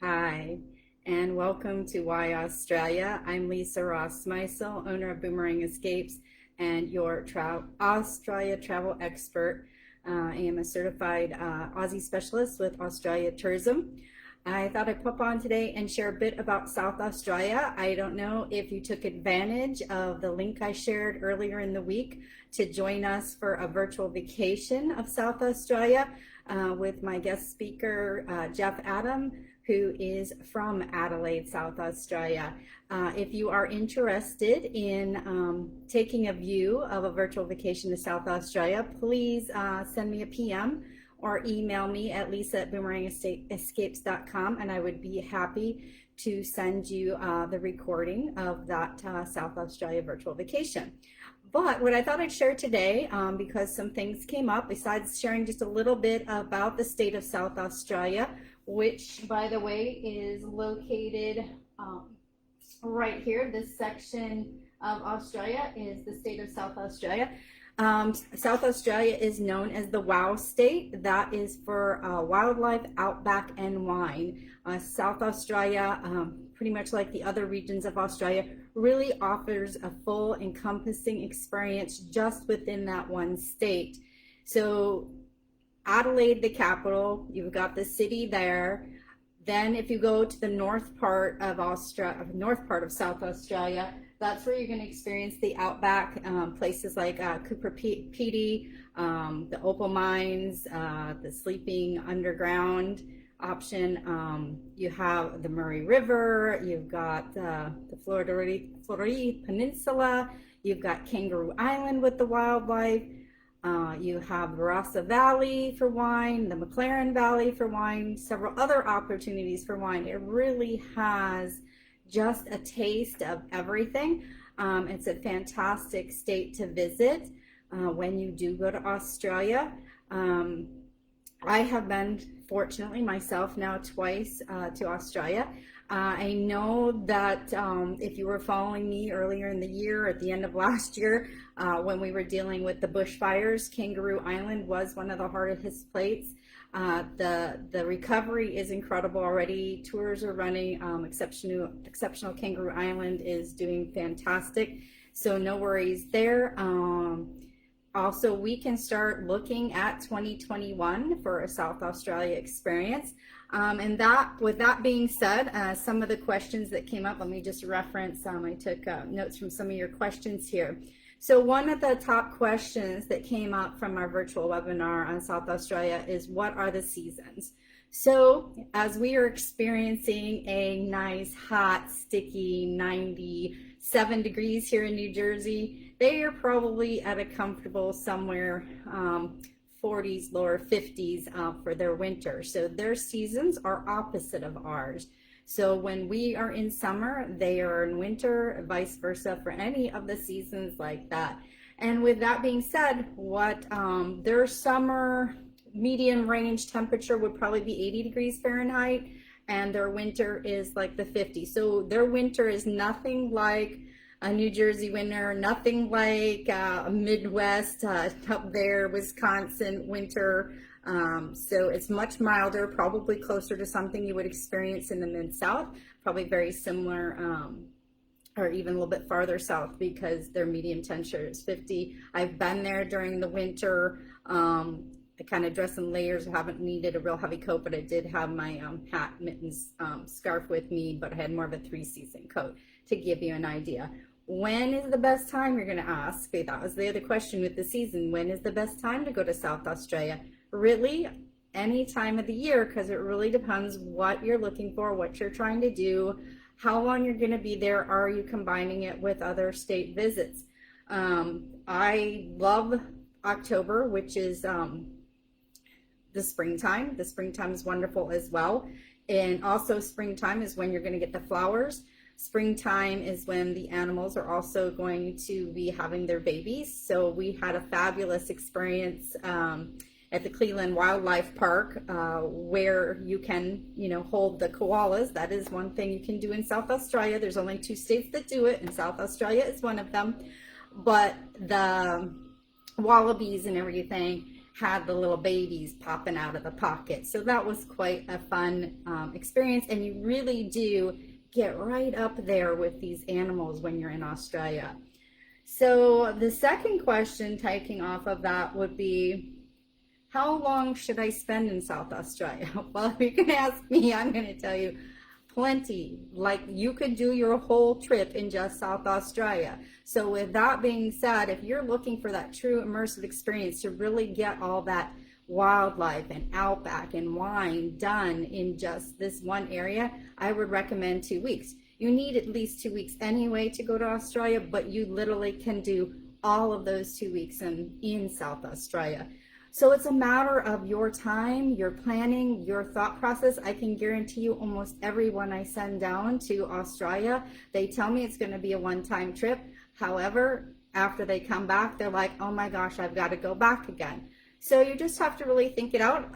Hi, and welcome to Why Australia. I'm Lisa Rossmeissl, owner of Boomerang Escapes and your Australia travel expert. I am a certified Aussie specialist with Australia Tourism. I thought I'd pop on today and share a bit about South Australia. I don't know if you took advantage of the link I shared earlier in the week to join us for a virtual vacation of South Australia with my guest speaker, Jeff Adam, who is from Adelaide, South Australia. If you are interested in taking a view of a virtual vacation to South Australia, please send me a PM or email me at lisa@boomerangescapes.com, and I would be happy to send you the recording of that South Australia virtual vacation. But what I thought I'd share today, because some things came up, besides sharing just a little bit about the state of South Australia, which, by the way, is located right here. This section of Australia is the state of South Australia. South Australia is known as the WOW state. That is for wildlife, outback, and wine. South Australia, pretty much like the other regions of Australia, really offers a full encompassing experience just within that one state. So Adelaide, the capital, you've got the city there. Then if you go to the north part of South Australia, that's where you're going to experience the outback, places like Cooper Pedy, the opal mines, the sleeping underground option. You have the Murray River, you've got the Florida Peninsula, you've got Kangaroo Island with the wildlife. You have the Barossa Valley for wine, the McLaren Valley for wine, several other opportunities for wine. It really has just a taste of everything. It's a fantastic state to visit when you do go to Australia. I have been, fortunately, myself now twice to Australia. I know that if you were following me earlier in the year, at the end of last year, when we were dealing with the bushfires, Kangaroo Island was one of the hardest places. The recovery is incredible already. Tours are running. Exceptional Kangaroo Island is doing fantastic. So no worries there. Also, we can start looking at 2021 for a South Australia experience. With that being said, some of the questions that came up, let me just reference, I took notes from some of your questions here. So one of the top questions that came up from our virtual webinar on South Australia is, what are the seasons? So as we are experiencing a nice, hot, sticky 97 degrees here in New Jersey, they are probably at a comfortable somewhere 40s, lower 50s for their winter. So their seasons are opposite of ours. So when we are in summer, they are in winter, vice versa for any of the seasons like that. And with that being said, what their summer median range temperature would probably be 80 degrees Fahrenheit, and their winter is like the 50s. So their winter is nothing like a New Jersey winter, nothing like a Midwest up there, Wisconsin winter. So it's much milder, probably closer to something you would experience in the Mid-South, probably very similar, or even a little bit farther south, because their medium temperature is 50. I've been there during the winter. I kind of dress in layers. I haven't needed a real heavy coat, but I did have my hat, mittens, scarf with me, but I had more of a 3-season coat to give you an idea. When is the best time, you're going to ask? That was the other question with the season. When is the best time to go to South Australia? Really, any time of the year, because it really depends what you're looking for, what you're trying to do, how long you're going to be there. Are you combining it with other state visits? I love October, which is the springtime. The springtime is wonderful as well. And also springtime is when you're going to get the flowers. Springtime is when the animals are also going to be having their babies. So we had a fabulous experience at the Cleveland Wildlife Park where you can, hold the koalas. That is one thing you can do in South Australia. There's only 2 states that do it, and South Australia is one of them. But the wallabies and everything had the little babies popping out of the pocket. So that was quite a fun experience, and you really do get right up there with these animals when you're in Australia. So the second question taking off of that would be, how long should I spend in South Australia? Well, if you can ask me, I'm going to tell you plenty. Like, you could do your whole trip in just South Australia. So with that being said, if you're looking for that true immersive experience to really get all that wildlife and outback and wine done in just this one area, I would recommend 2 weeks. You need at least 2 weeks anyway to go to Australia, but you literally can do all of those 2 weeks in South Australia. So it's a matter of your time, your planning, your thought process. I can guarantee you almost everyone I send down to Australia, they tell me it's going to be a one-time trip. However, after they come back, they're like, oh my gosh, I've got to go back again. So you just have to really think it out,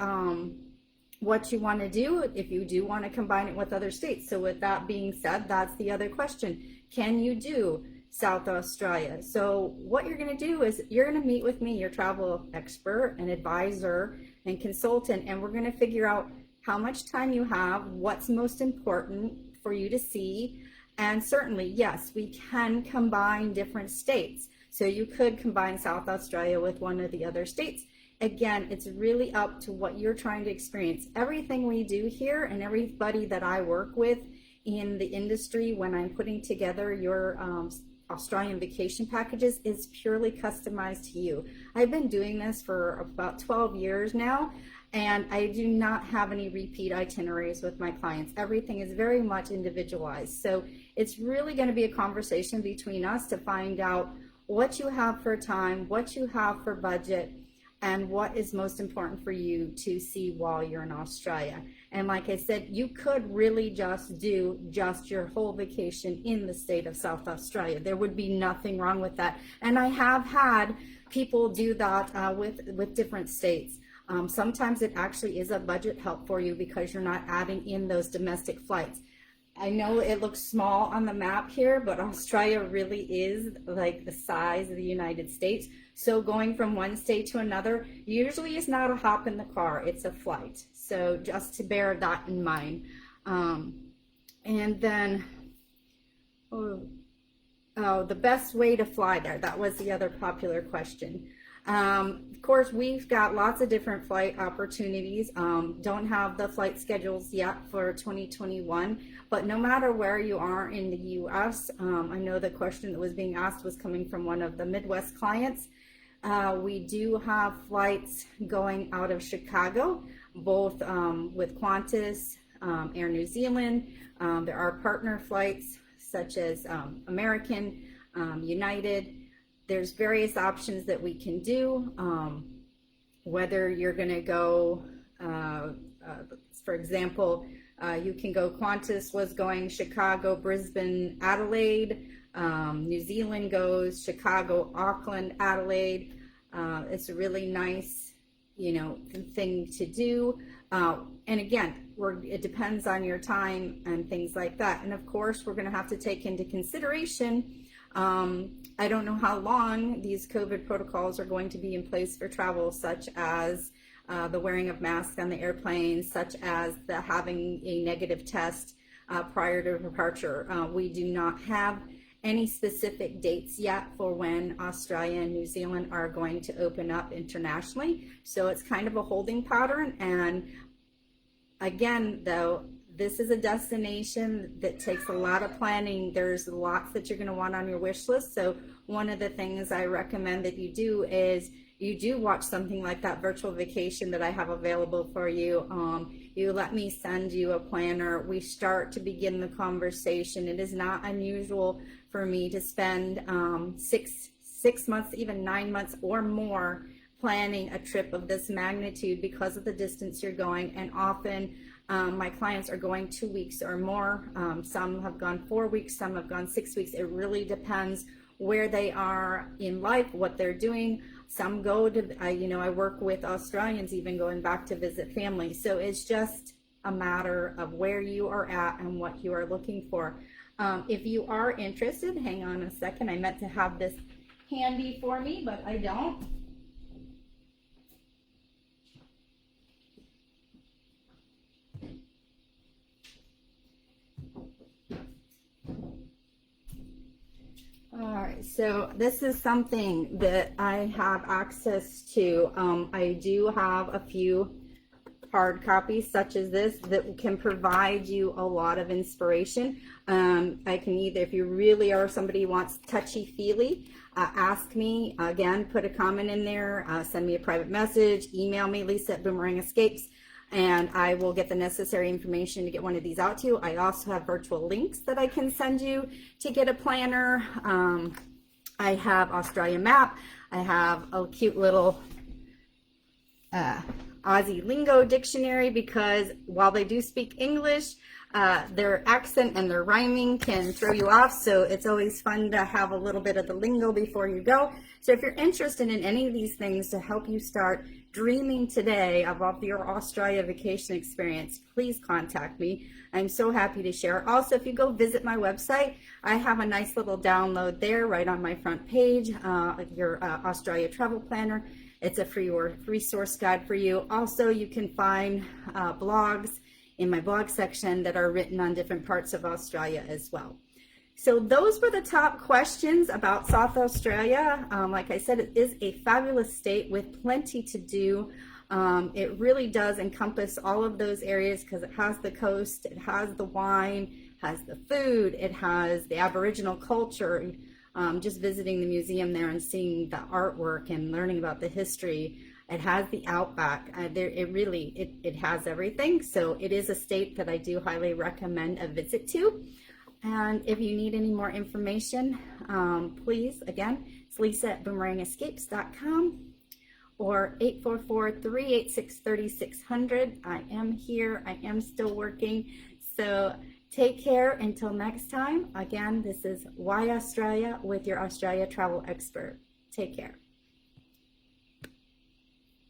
what you want to do, if you do want to combine it with other states. So with that being said, that's the other question. Can you do South Australia? So what you're going to do is you're going to meet with me, your travel expert and advisor and consultant, and we're going to figure out how much time you have, what's most important for you to see. And certainly, yes, we can combine different states. So you could combine South Australia with one of the other states. Again, it's really up to what you're trying to experience. Everything we do here and everybody that I work with in the industry when I'm putting together your Australian vacation packages is purely customized to you. I've been doing this for about 12 years now, and I do not have any repeat itineraries with my clients. Everything is very much individualized. So it's really going to be a conversation between us to find out what you have for time, what you have for budget, and what is most important for you to see while you're in Australia. And like I said, you could really just do just your whole vacation in the state of South Australia. There would be nothing wrong with that. And I have had people do that with different states. Sometimes it actually is a budget help for you because you're not adding in those domestic flights. I know it looks small on the map here, but Australia really is like the size of the United States. So going from one state to another usually is not a hop in the car, it's a flight. So just to bear that in mind. And then, the best way to fly there, that was the other popular question. Of course, we've got lots of different flight opportunities. Don't have the flight schedules yet for 2021, but no matter where you are in the U.S., I know the question that was being asked was coming from one of the Midwest clients. We do have flights going out of Chicago, both with Qantas, Air New Zealand. There are partner flights such as American, United. There's various options that we can do, whether you're going to go, for example, you can go, Qantas was going Chicago, Brisbane, Adelaide. New Zealand goes Chicago, Auckland, Adelaide. It's a really nice, thing to do. And again, it depends on your time and things like that. And of course, we're going to have to take into consideration, I don't know how long these COVID protocols are going to be in place for travel, such as the wearing of masks on the airplanes, such as the having a negative test prior to departure. We do not have any specific dates yet for when Australia and New Zealand are going to open up internationally. So it's kind of a holding pattern. And again, though, this is a destination that takes a lot of planning. There's lots that you're going to want on your wish list. So one of the things I recommend that you do is you do watch something like that virtual vacation that I have available for you. You let me send you a planner. We start to begin the conversation. It is not unusual for me to spend 6 months, even 9 months or more planning a trip of this magnitude because of the distance you're going. And often my clients are going 2 weeks or more. Some have gone 4 weeks, some have gone 6 weeks. It really depends where they are in life, what they're doing. Some go to, I work with Australians even going back to visit family. So it's just a matter of where you are at and what you are looking for. If you are interested, hang on a second. I meant to have this handy for me, but I don't. So this is something that I have access to. I do have a few hard copies such as this that can provide you a lot of inspiration. I can either, if you really are somebody who wants touchy-feely, ask me, again, put a comment in there, send me a private message, email me, Lisa at Boomerang Escapes, and I will get the necessary information to get one of these out to you. I also have virtual links that I can send you to get a planner. I have Australia map. I have a cute little Aussie lingo dictionary, because while they do speak English, their accent and their rhyming can throw you off. So it's always fun to have a little bit of the lingo before you go. So if you're interested in any of these things to help you start dreaming today of your Australia vacation experience, please contact me. I'm so happy to share. Also, if you go visit my website, I have a nice little download there right on my front page, your Australia travel planner. It's a free resource guide for you. Also, you can find blogs in my blog section that are written on different parts of Australia as well. So those were the top questions about South Australia. Like I said, it is a fabulous state with plenty to do. It really does encompass all of those areas because it has the coast, it has the wine, has the food, it has the Aboriginal culture. Just visiting the museum there and seeing the artwork and learning about the history. It has the outback. It has everything. So it is a state that I do highly recommend a visit to. And if you need any more information, please, again, it's Lisa at boomerangescapes.com or 844-386-3600. I am here. I am still working. So take care until next time. Again, this is Why Australia with your Australia travel expert. Take care.